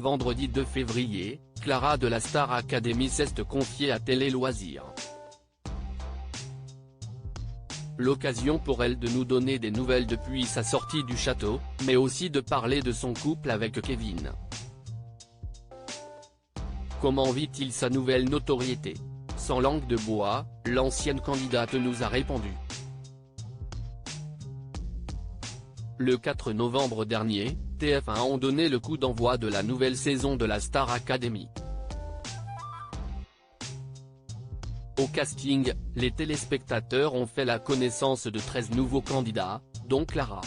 Vendredi 2 février, Clara de la Star Academy s'est confiée à Télé Loisirs. L'occasion pour elle de nous donner des nouvelles depuis sa sortie du château, mais aussi de parler de son couple avec Kevin. Comment vit-il sa nouvelle notoriété? Sans langue de bois, l'ancienne candidate nous a répondu. Le 4 novembre dernier, TF1 ont donné le coup d'envoi de la nouvelle saison de la Star Academy. Au casting, les téléspectateurs ont fait la connaissance de 13 nouveaux candidats, dont Clara.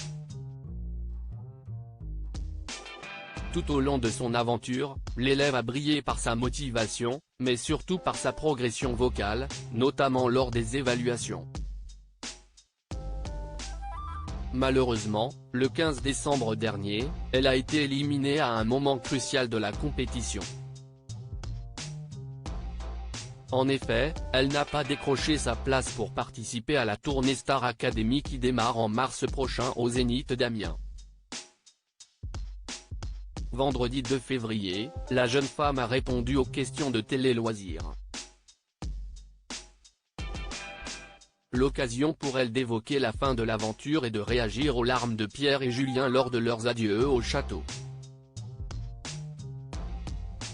Tout au long de son aventure, l'élève a brillé par sa motivation, mais surtout par sa progression vocale, notamment lors des évaluations. Malheureusement, le 15 décembre dernier, elle a été éliminée à un moment crucial de la compétition. En effet, elle n'a pas décroché sa place pour participer à la tournée Star Academy qui démarre en mars prochain au Zénith d'Amiens. Vendredi 2 février, la jeune femme a répondu aux questions de Télé Loisirs. L'occasion pour elle d'évoquer la fin de l'aventure et de réagir aux larmes de Pierre et Julien lors de leurs adieux au château.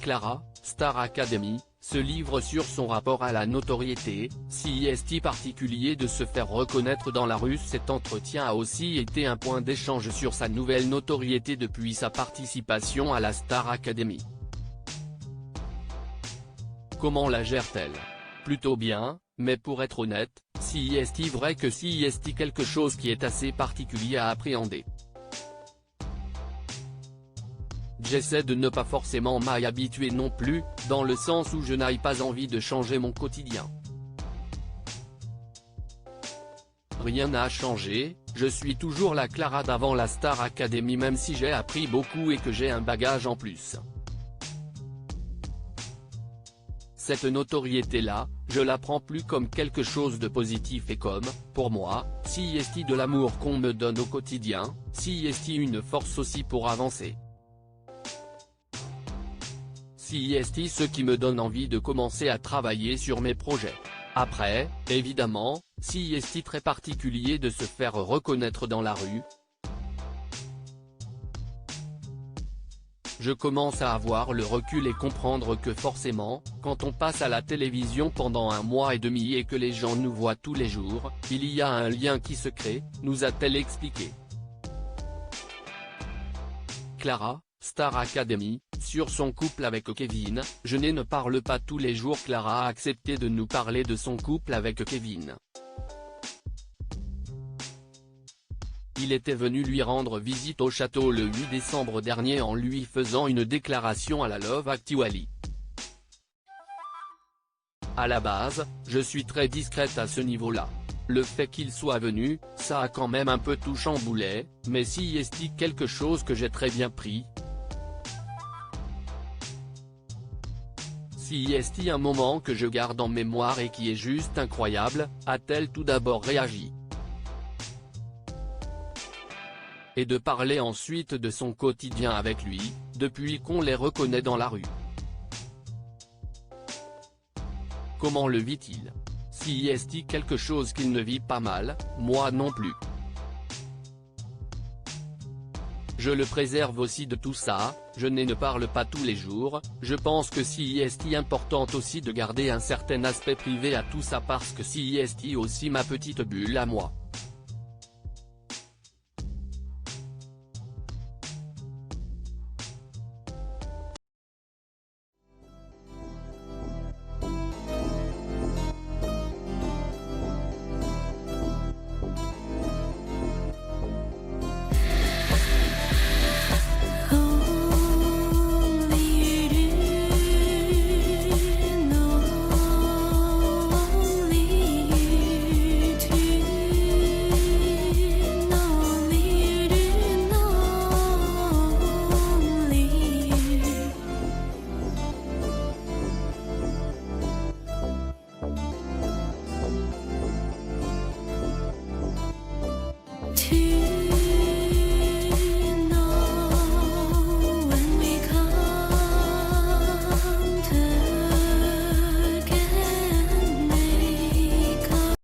Clara, Star Academy, se livre sur son rapport à la notoriété, si est-il particulier de se faire reconnaître dans la rue. Cet entretien a aussi été un point d'échange sur sa nouvelle notoriété depuis sa participation à la Star Academy. Comment la gère-t-elle? Plutôt bien, mais pour être honnête, si est-il vrai que si est-il quelque chose qui est assez particulier à appréhender. J'essaie de ne pas forcément m'y habituer non plus, dans le sens où je n'ai pas envie de changer mon quotidien. Rien n'a changé, je suis toujours la Clara d'avant la Star Academy même si j'ai appris beaucoup et que j'ai un bagage en plus. Cette notoriété-là, je la prends plus comme quelque chose de positif et comme, pour moi, si est-il de l'amour qu'on me donne au quotidien, si est-il une force aussi pour avancer. Si est-il ce qui me donne envie de commencer à travailler sur mes projets. Après, évidemment, si est-il très particulier de se faire reconnaître dans la rue. Je commence à avoir le recul et comprendre que forcément, quand on passe à la télévision pendant 1 mois et demi et que les gens nous voient tous les jours, il y a un lien qui se crée, nous a-t-elle expliqué. Clara, Star Academy, sur son couple avec Kevin, je ne parle pas tous les jours. Clara a accepté de nous parler de son couple avec Kevin. Il était venu lui rendre visite au château le 8 décembre dernier en lui faisant une déclaration à la Love Actually. À la base, je suis très discrète à ce niveau-là. Le fait qu'il soit venu, ça a quand même un peu tout chamboulé, mais si est-il quelque chose que j'ai très bien pris. Si est-il un moment que je garde en mémoire et qui est juste incroyable, a-t-elle tout d'abord réagi. Et de parler ensuite de son quotidien avec lui, depuis qu'on les reconnaît dans la rue. Comment le vit-il? Si est-il quelque chose qu'il ne vit pas mal, moi non plus. Je le préserve aussi de tout ça, je ne parle pas tous les jours, je pense que si est important aussi de garder un certain aspect privé à tout ça parce que si est aussi ma petite bulle à moi.